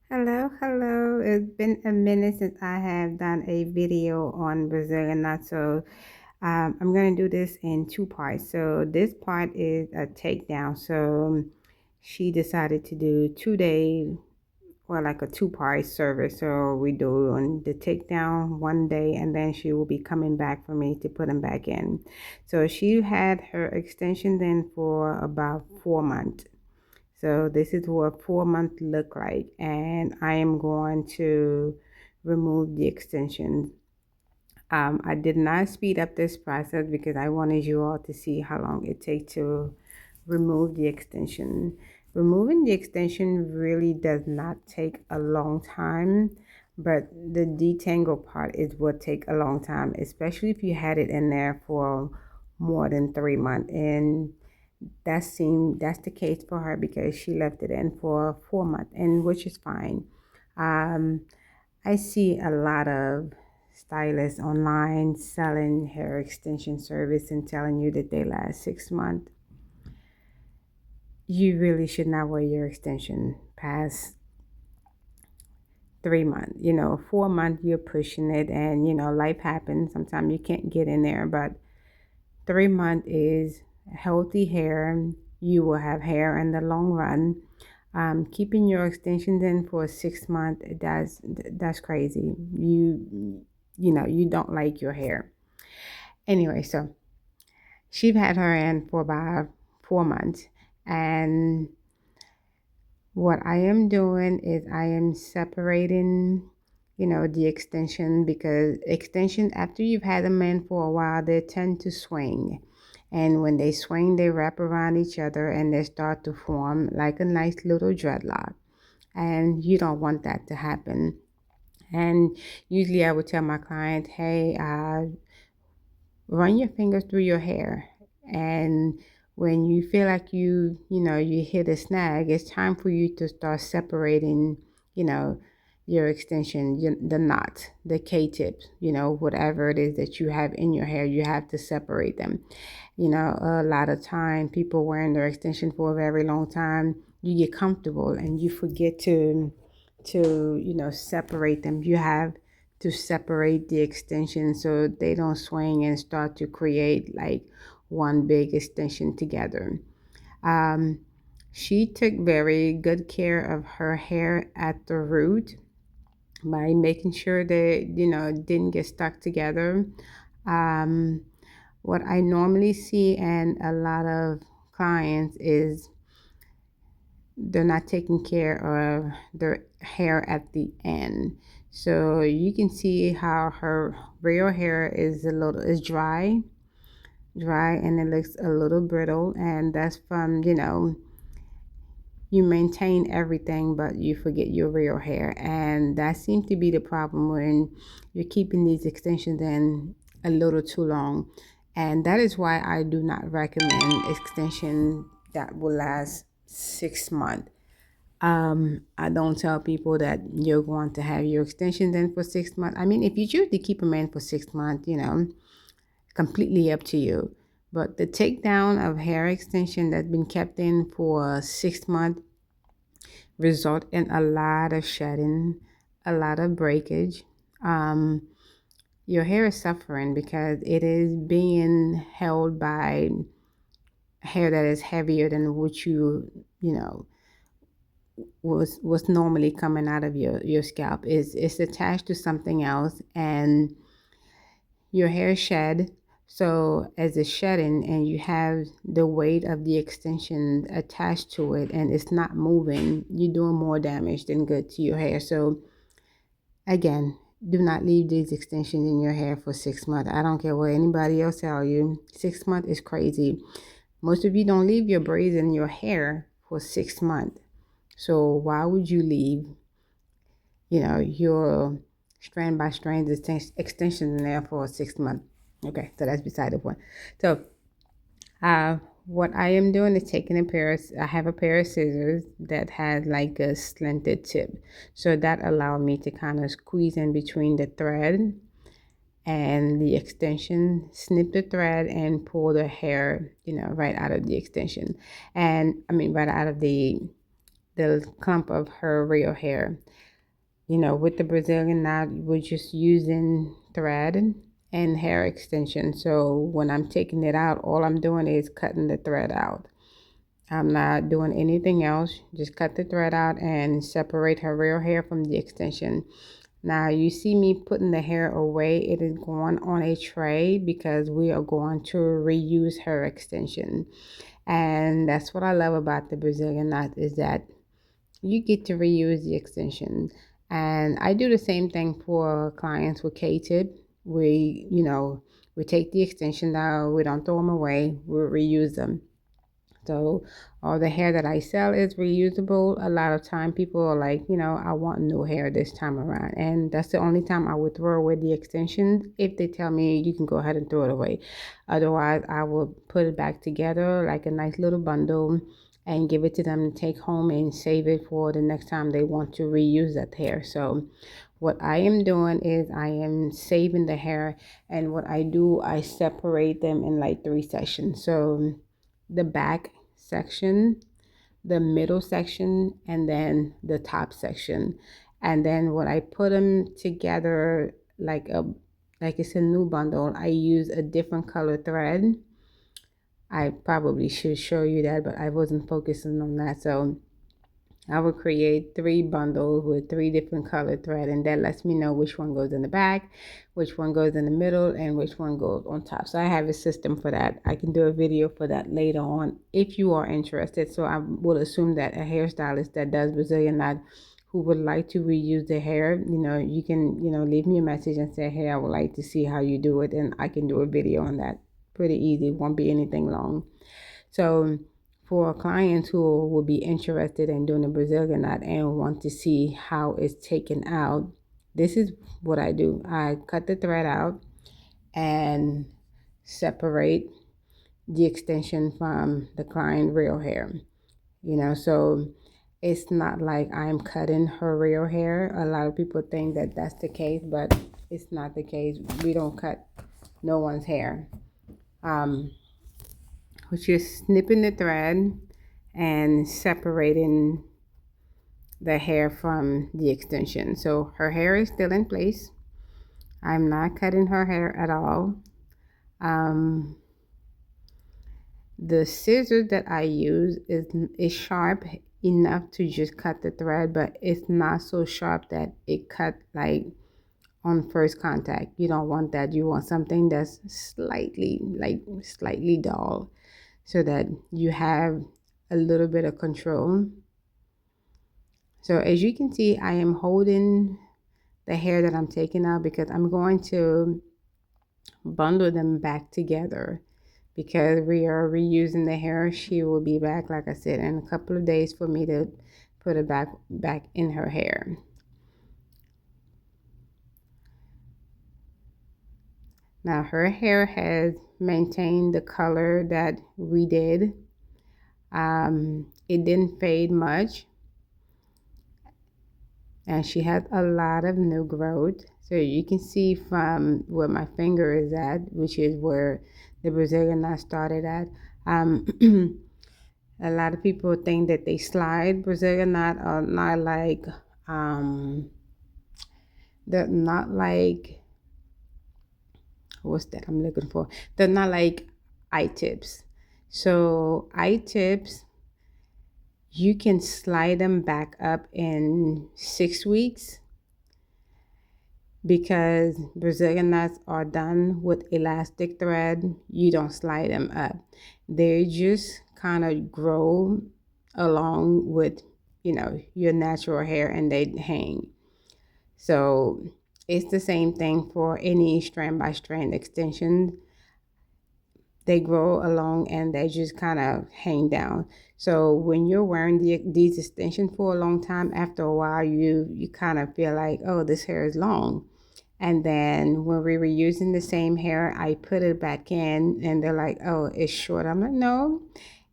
Hello. It's been a minute since I have done a video on Brazilian nuts, so I'm going to do this in two parts. So this part is a takedown. So she decided to do 2 day or like a two-part service. So we do on the takedown one day, and then she will be coming back for me to put them back in. So she had her extension then for about 4 months. So this is what 4 months look like, and I am going to remove the extension. I did not speed up this process because I wanted you all to see how long it takes to remove the extension. Removing the extension really does not take a long time, but the detangle part is what take a long time, especially if you had it in there for more than 3 months. And that's the case for her because she left it in for 4 months, and which is fine. Um, I see a lot of stylists online selling hair extension service and telling you that they last 6 months. You really should not wear your extension past 3 months. 4 months you're pushing it, and life happens. Sometimes you can't get in there, but 3 months is healthy hair. You will have hair in the long run. Keeping your extensions in for 6 months, that's crazy. You don't like your hair. Anyway, so she's had her in for about 4 months, and what I am doing is I am separating, the extension, because extension, after you've had them in for a while, they tend to swing. And when they swing, they wrap around each other and they start to form like a nice little dreadlock. And you don't want that to happen. And usually I would tell my client, hey, run your fingers through your hair, and when you feel like you hit a snag, it's time for you to start separating, you know your extension, the knot, the k-tips, whatever it is that you have in your hair. You have to separate them. A lot of time people wearing their extension for a very long time, you get comfortable and you forget to separate them. You have to separate the extension so they don't swing and start to create like one big extension together. Um, she took very good care of her hair at the root by making sure that didn't get stuck together. Um, what I normally see in a lot of clients is they're not taking care of their hair at the end. So you can see how her real hair is dry, and it looks a little brittle, and that's from you maintain everything but you forget your real hair, and that seems to be the problem when you're keeping these extensions in a little too long. And that is why I do not recommend extension that will last 6 months. I don't tell people that you're going to have your extensions in for 6 months. I mean, if you choose to keep them in for 6 months, completely up to you. But the takedown of hair extension that's been kept in for 6 months result in a lot of shedding, a lot of breakage. Um, your hair is suffering because it is being held by hair that is heavier than what you know was normally coming out of your scalp. It's attached to something else, and your hair shed. So as it's shedding and you have the weight of the extension attached to it and it's not moving, you're doing more damage than good to your hair. So again, do not leave these extensions in your hair for 6 months. I don't care what anybody else tell you. 6 months is crazy. Most of you don't leave your braids in your hair for 6 months. So why would you leave, your strand by strand extension in there for 6 months? Okay, so that's beside the point. So, what I am doing is taking I have a pair of scissors that has like a slanted tip. So that allowed me to kind of squeeze in between the thread and the extension, snip the thread and pull the hair, right out of the extension. And I mean, right out of the the clump of her real hair. With the Brazilian knot, we're just using thread and hair extension. So when I'm taking it out, all I'm doing is cutting the thread out. I'm not doing anything else. Just cut the thread out and separate her real hair from the extension. Now you see me putting the hair away. It is going on a tray because we are going to reuse her extension. And that's what I love about the Brazilian knot, is that you get to reuse the extension. And I do the same thing for clients with K-tip. We take the extension out, we don't throw them away, we reuse them. So all the hair that I sell is reusable. A lot of time people are like, I want new hair this time around. And that's the only time I would throw away the extensions, if they tell me you can go ahead and throw it away. Otherwise, I will put it back together like a nice little bundle and give it to them to take home and save it for the next time they want to reuse that hair. So what I am doing is I am saving the hair, and what I do, I separate them in like 3 sections. So the back section, the middle section, and then the top section. And then when I put them together like it's a new bundle, I use a different color thread. I probably should show you that, but I wasn't focusing on that. So I will create 3 bundles with 3 different colored thread, and that lets me know which one goes in the back, which one goes in the middle, and which one goes on top. So I have a system for that. I can do a video for that later on if you are interested. So I would assume that a hairstylist that does Brazilian knot, who would like to reuse the hair, you can, leave me a message and say, hey, I would like to see how you do it, and I can do a video on that. Pretty easy, won't be anything long. So for clients who will be interested in doing a Brazilian knot and want to see how it's taken out, this is what I do. I cut the thread out and separate the extension from the client real hair. So it's not like I'm cutting her real hair. A lot of people think that that's the case, but it's not the case. We don't cut no one's hair. Which is snipping the thread and separating the hair from the extension. So her hair is still in place. I'm not cutting her hair at all. The scissors that I use is sharp enough to just cut the thread, but it's not so sharp that it cut like on first contact. You don't want that. You want something that's slightly dull, so that you have a little bit of control. So as you can see, I am holding the hair that I'm taking out because I'm going to bundle them back together, because we are reusing the hair. She will be back, like I said, in a couple of days for me to put it back in her hair. Now her hair has maintained the color that we did. It didn't fade much, and she has a lot of new growth. So you can see from where my finger is at, which is where the Brazilian knot started at. A lot of people think that they slide. Brazilian knot are not like they're not like, what's that I'm looking for? They're not like I-tips. So I-tips, you can slide them back up in 6 weeks, because Brazilian knots are done with elastic thread. You don't slide them up. They just kind of grow along with, your natural hair, and they hang. So it's the same thing for any strand by strand extension. They grow along and they just kind of hang down. So when you're wearing these extensions for a long time, after a while, you kind of feel like, oh, this hair is long. And then when we were using the same hair, I put it back in, and they're like, oh, it's short. I'm like, no,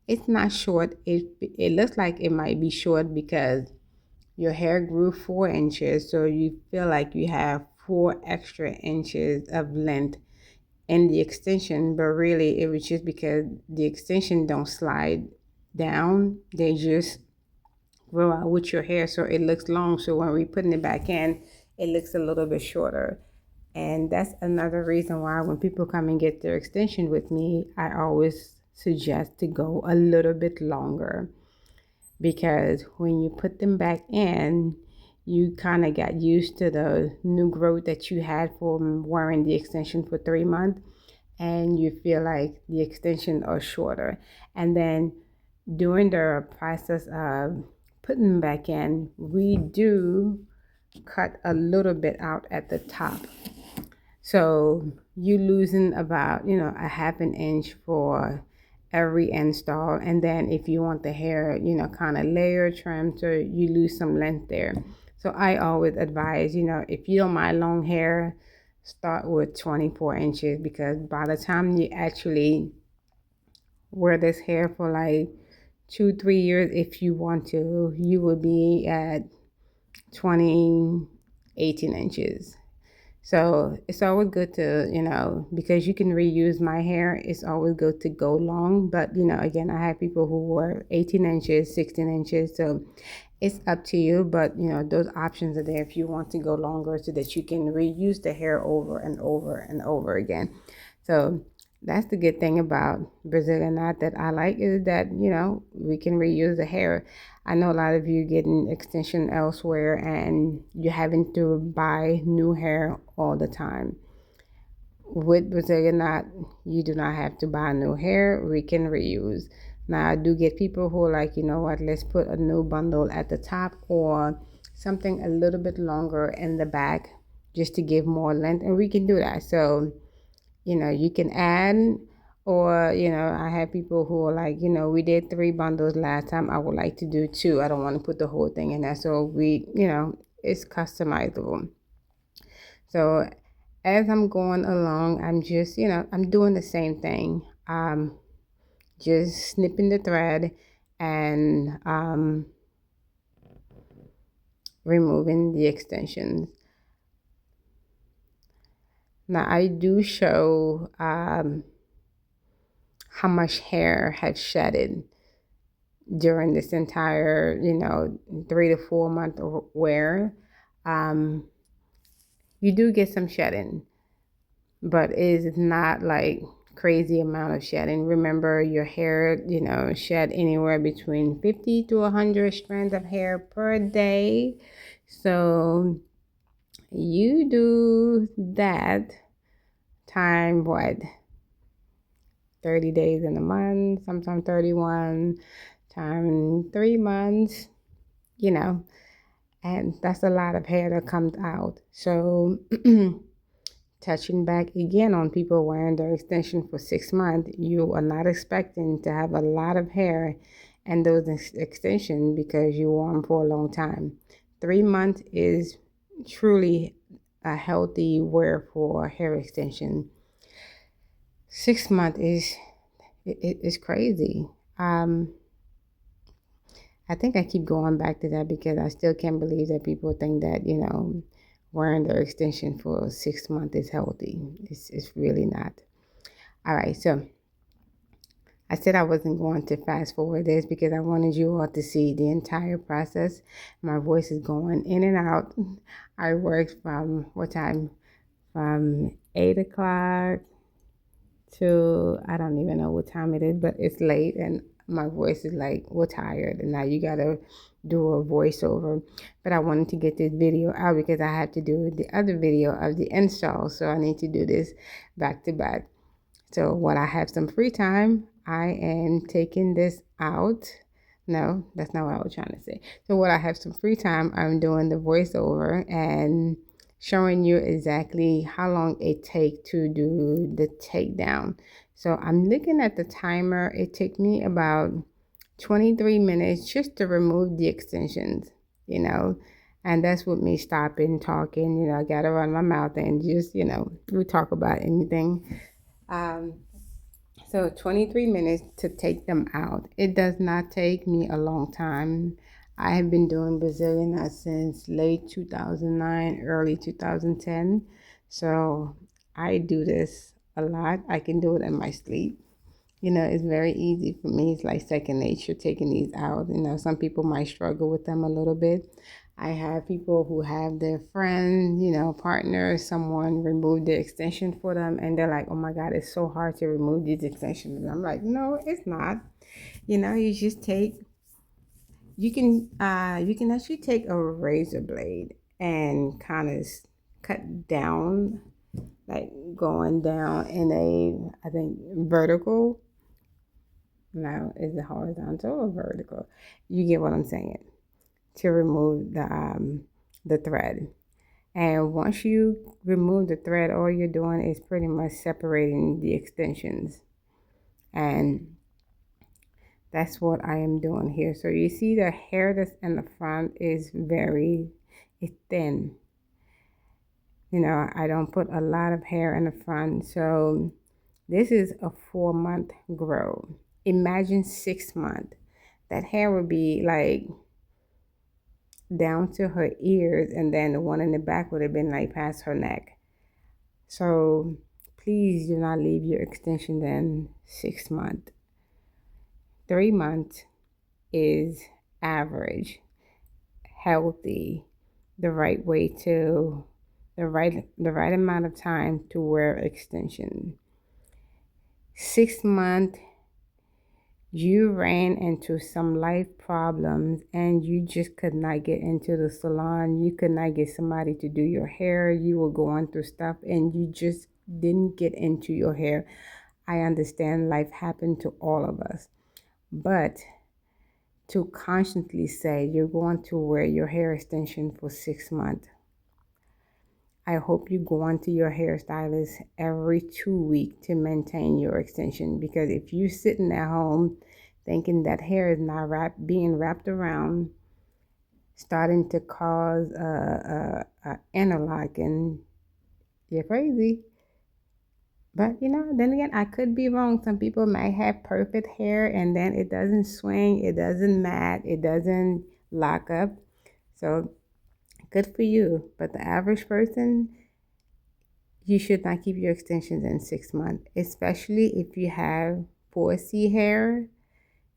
it's not short. It looks like it might be short because your hair grew 4 inches. So you feel like you have 4 extra inches of length in the extension, but really it was just because the extension don't slide down. They just grow out with your hair so it looks long. So when we're putting it back in, it looks a little bit shorter. And that's another reason why when people come and get their extension with me, I always suggest to go a little bit longer, because when you put them back in, you kind of got used to the new growth that you had from wearing the extension for 3 months, and you feel like the extension are shorter. And then during the process of putting them back in, we do cut a little bit out at the top. So you losing about, a half an inch for every install. And then if you want the hair, kind of layer trim, so you lose some length there. So I always advise, if you don't mind long hair, start with 24 inches, because by the time you actually wear this hair for like 2 3 years, if you want to, you will be at 20 18 inches. So it's always good to, because you can reuse my hair, it's always good to go long. But, again, I have people who wear 18 inches, 16 inches. So it's up to you. But, those options are there if you want to go longer, so that you can reuse the hair over and over and over again. So that's the good thing about Brazilian knot that I like, is that, we can reuse the hair. I know a lot of you getting extension elsewhere and you're having to buy new hair all the time. With Brazilian knot, you do not have to buy new hair. We can reuse. Now, I do get people who are like, you know what, let's put a new bundle at the top, or something a little bit longer in the back, just to give more length, and we can do that. So you can add, or, I have people who are like, we did 3 bundles last time. I would like to do 2. I don't want to put the whole thing in there. So it's customizable. So as I'm going along, I'm just, I'm doing the same thing. Just snipping the thread and removing the extensions. Now I do show how much hair has shedded during this entire, 3 to 4 month wear. You do get some shedding, but it is not like crazy amount of shedding. Remember, your hair, shed anywhere between 50 to 100 strands of hair per day. So you do that time, what, 30 days in a month, sometimes 31, time 3 months, and that's a lot of hair that comes out. So touching back again on people wearing their extension for 6 months, you are not expecting to have a lot of hair and those extensions, because you wore them for a long time. 3 months is truly a healthy wear for hair extension. 6 months is crazy. I think I keep going back to that because I still can't believe that people think that, wearing their extension for 6 months is healthy. It's really not. All right, so I said I wasn't going to fast forward this because I wanted you all to see the entire process. My voice is going in and out. I worked from what time? From 8 o'clock to, I don't even know what time it is, but it's late and my voice is like, we're tired, and now you gotta do a voiceover. But I wanted to get this video out because I have to do the other video of the install, so I need to do this back to back. So when I have some free time, I am taking this out. No, that's not what I was trying to say. So when I have some free time, I'm doing the voiceover and showing you exactly how long it takes to do the takedown. So I'm looking at the timer. It took me about 23 minutes just to remove the extensions, and that's with me stopping, talking, I gotta run my mouth and just, we talk about anything. So 23 minutes to take them out. It does not take me a long time. I have been doing Brazilian nuts since late 2009, early 2010. So I do this a lot. I can do it in my sleep. It's very easy for me. It's like second nature taking these out. Some people might struggle with them a little bit. I have people who have their friend, partner, someone remove the extension for them, and they're like, "Oh my God, it's so hard to remove these extensions." And I'm like, "No, it's not. You just you can actually take a razor blade and kind of cut down, like going down in I think vertical. No, is it horizontal or vertical? You get what I'm saying. To remove the thread. And once you remove the thread, all you're doing is pretty much separating the extensions. And that's what I am doing here. So you see the hair that's in the front is it's thin. I don't put a lot of hair in the front. So this is a 4-month grow. Imagine 6 months. That hair would be like down to her ears, and then the one in the back would have been like past her neck. So please do not leave your extension in 6 months. 3 months is average, healthy, the right way to the right amount of time to wear extension. 6 months, you ran into some life problems and you just could not get into the salon. You could not get somebody to do your hair. You were going through stuff and you just didn't get into your hair. I understand life happened to all of us. But to constantly say you're going to wear your hair extension for 6 months, I hope you go on to your hairstylist every 2 weeks to maintain your extension, because if you're sitting at home thinking that hair is not being wrapped around, starting to cause a interlock, and you're crazy. But then again, I could be wrong. Some people might have perfect hair and then it doesn't swing, it doesn't mat, it doesn't lock up. So good for you. But the average person, you should not keep your extensions in 6 months, especially if you have 4C hair,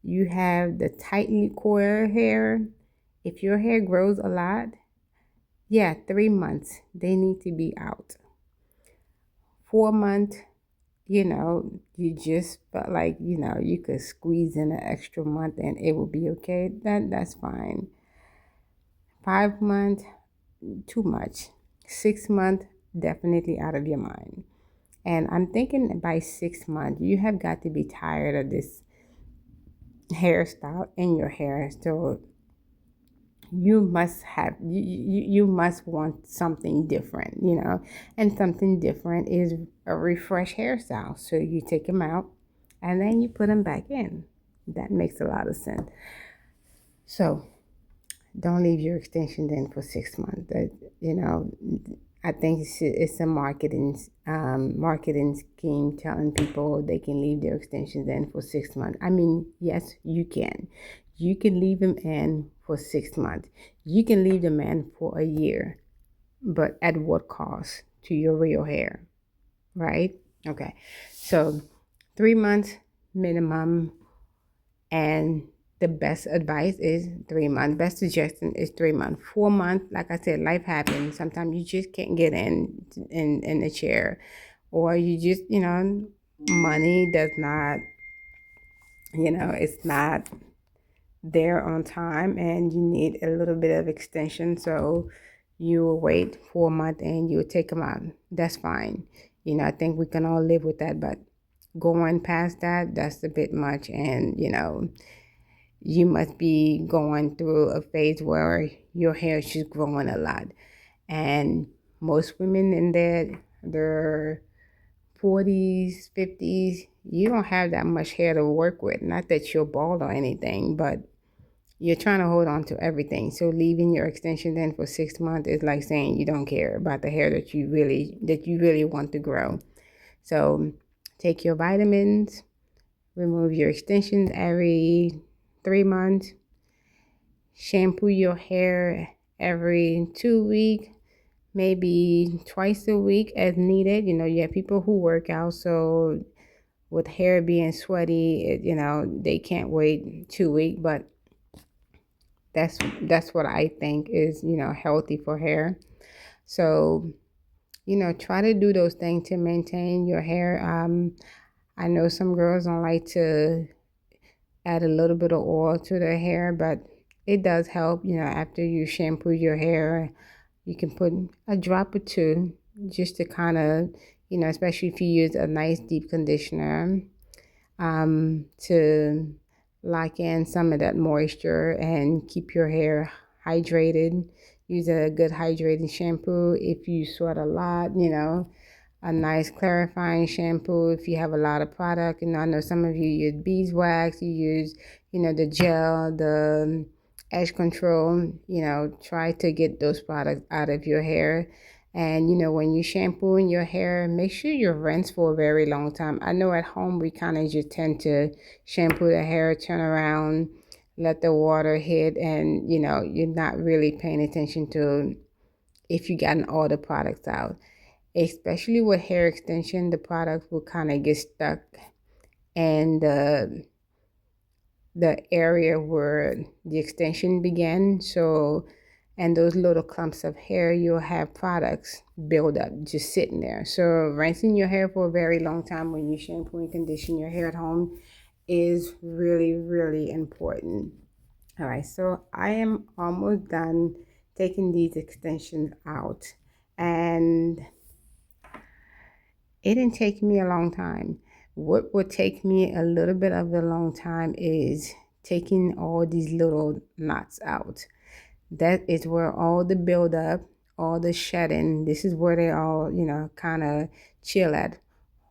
you have the tightly coiled hair. If your hair grows a lot, yeah, 3 months, they need to be out. 4 months, you just felt like, you could squeeze in an extra month and it will be okay. That's fine. 5 months, too much. 6 months, definitely out of your mind. And I'm thinking by 6 months, you have got to be tired of this hairstyle in your hair. So you must want something different, and something different is a refresh hairstyle. So you take them out and then you put them back in. That makes a lot of sense. So don't leave your extensions in for 6 months. I think it's a marketing scheme telling people they can leave their extensions in for 6 months. I mean, yes, you can. You can leave them in for 6 months. You can leave them in for a year, but at what cost to your real hair, right? Okay, so 3 months minimum, and the best advice is 3 months. Best suggestion is 3 months. 4 months, like I said, life happens. Sometimes you just can't get in the chair, or you just money does not, it's not there on time, and you need a little bit of extension. So you will wait 4 months and you will take them out. That's fine. I think we can all live with that. But going past that, that's a bit much, and you must be going through a phase where your hair is just growing a lot. And most women in their 40s, 50s, you don't have that much hair to work with. Not that you're bald or anything, but you're trying to hold on to everything. So leaving your extension in for 6 months is like saying you don't care about the hair that you really want to grow. So take your vitamins, remove your extensions every 3 months, shampoo your hair every 2 weeks, maybe twice a week as needed. You have people who work out, so with hair being sweaty, they can't wait 2 weeks, but that's what I think is, healthy for hair. So, try to do those things to maintain your hair. I know some girls don't like to add a little bit of oil to their hair, but it does help. After you shampoo your hair, you can put a drop or two just to kind of, especially if you use a nice deep conditioner, to lock in some of that moisture and keep your hair hydrated. Use a good hydrating shampoo. If you sweat a lot, a nice clarifying shampoo. If you have a lot of product, I know some of you use beeswax, you use, the gel, the edge control. Try to get those products out of your hair. And when you shampoo in your hair, make sure you rinse for a very long time. I know at home we kind of just tend to shampoo the hair, turn around, let the water hit, and you're not really paying attention to if you gotten all the products out. Especially with hair extension, the products will kind of get stuck and the area where the extension began. So, and those little clumps of hair, you'll have products build up just sitting there. So rinsing your hair for a very long time when you shampoo and condition your hair at home is really, really important. All right, so I am almost done taking these extensions out, and it didn't take me a long time. What would take me a little bit of a long time is taking all these little knots out. That is where all the buildup, all the shedding, this is where they all, kind of chill at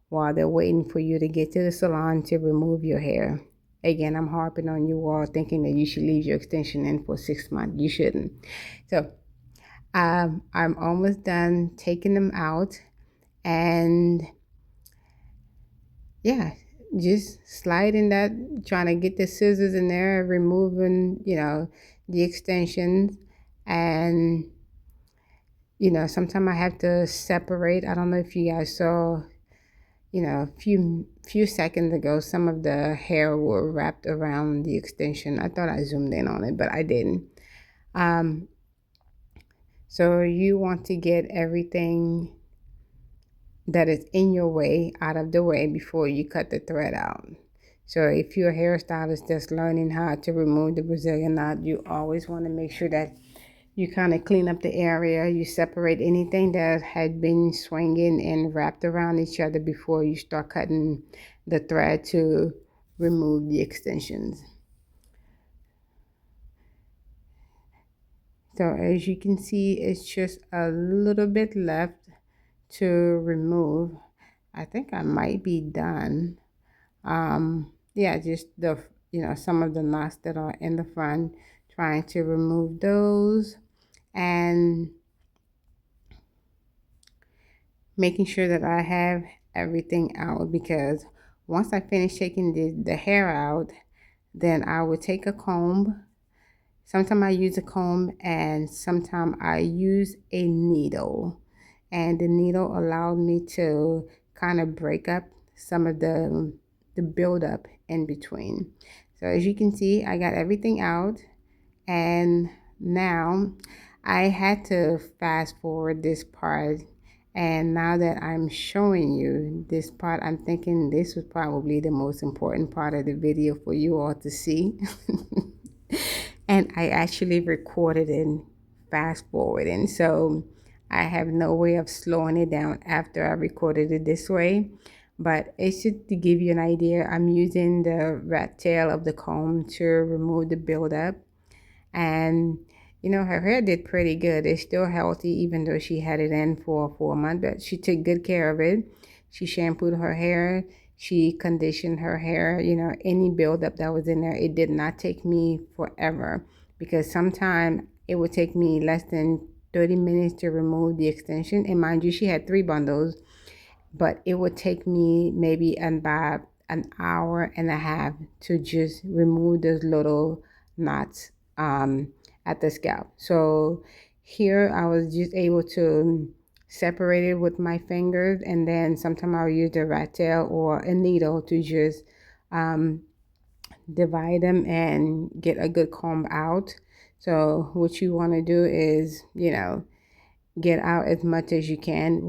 while they're waiting for you to get to the salon to remove your hair. Again, I'm harping on you all thinking that you should leave your extension in for 6 months. You shouldn't. So I'm almost done taking them out, and yeah, just sliding that, trying to get the scissors in there, removing, the extensions. And, sometimes I have to separate. I don't know if you guys saw, a few seconds ago, some of the hair were wrapped around the extension. I thought I zoomed in on it, but I didn't. Um, so you want to get everything that is in your way out of the way before you cut the thread out. So if you're a hairstylist that's learning how to remove the Brazilian knot, you always want to make sure that you kind of clean up the area. You separate anything that had been swinging and wrapped around each other before you start cutting the thread to remove the extensions. So as you can see, it's just a little bit left to remove. I think I might be done. Yeah, just the, some of the knots that are in the front, trying to remove those and making sure that I have everything out, because once I finish taking the hair out, then I will take a comb. Sometimes I use a comb and sometimes I use a needle, and the needle allowed me to kind of break up some of the buildup in between. So as you can see, I got everything out, and now I had to fast forward this part. And now that I'm showing you this part, I'm thinking this was probably the most important part of the video for you all to see. And I actually recorded it fast forwarding, so I have no way of slowing it down after I recorded it this way. But it's just to give you an idea. I'm using the rat tail of the comb to remove the buildup. And her hair did pretty good. It's still healthy even though she had it in for 4 months, but she took good care of it. She shampooed her hair, she conditioned her hair. Any buildup that was in there, it did not take me forever, because sometimes it would take me less than 30 minutes to remove the extension. And mind you, she had 3 bundles, but it would take me maybe about an hour and a half to just remove those little knots at the scalp. So here I was just able to separate it with my fingers, and then sometimes I'll use the rat tail or a needle to just um, divide them and get a good comb out. So what you want to do is, get out as much as you can.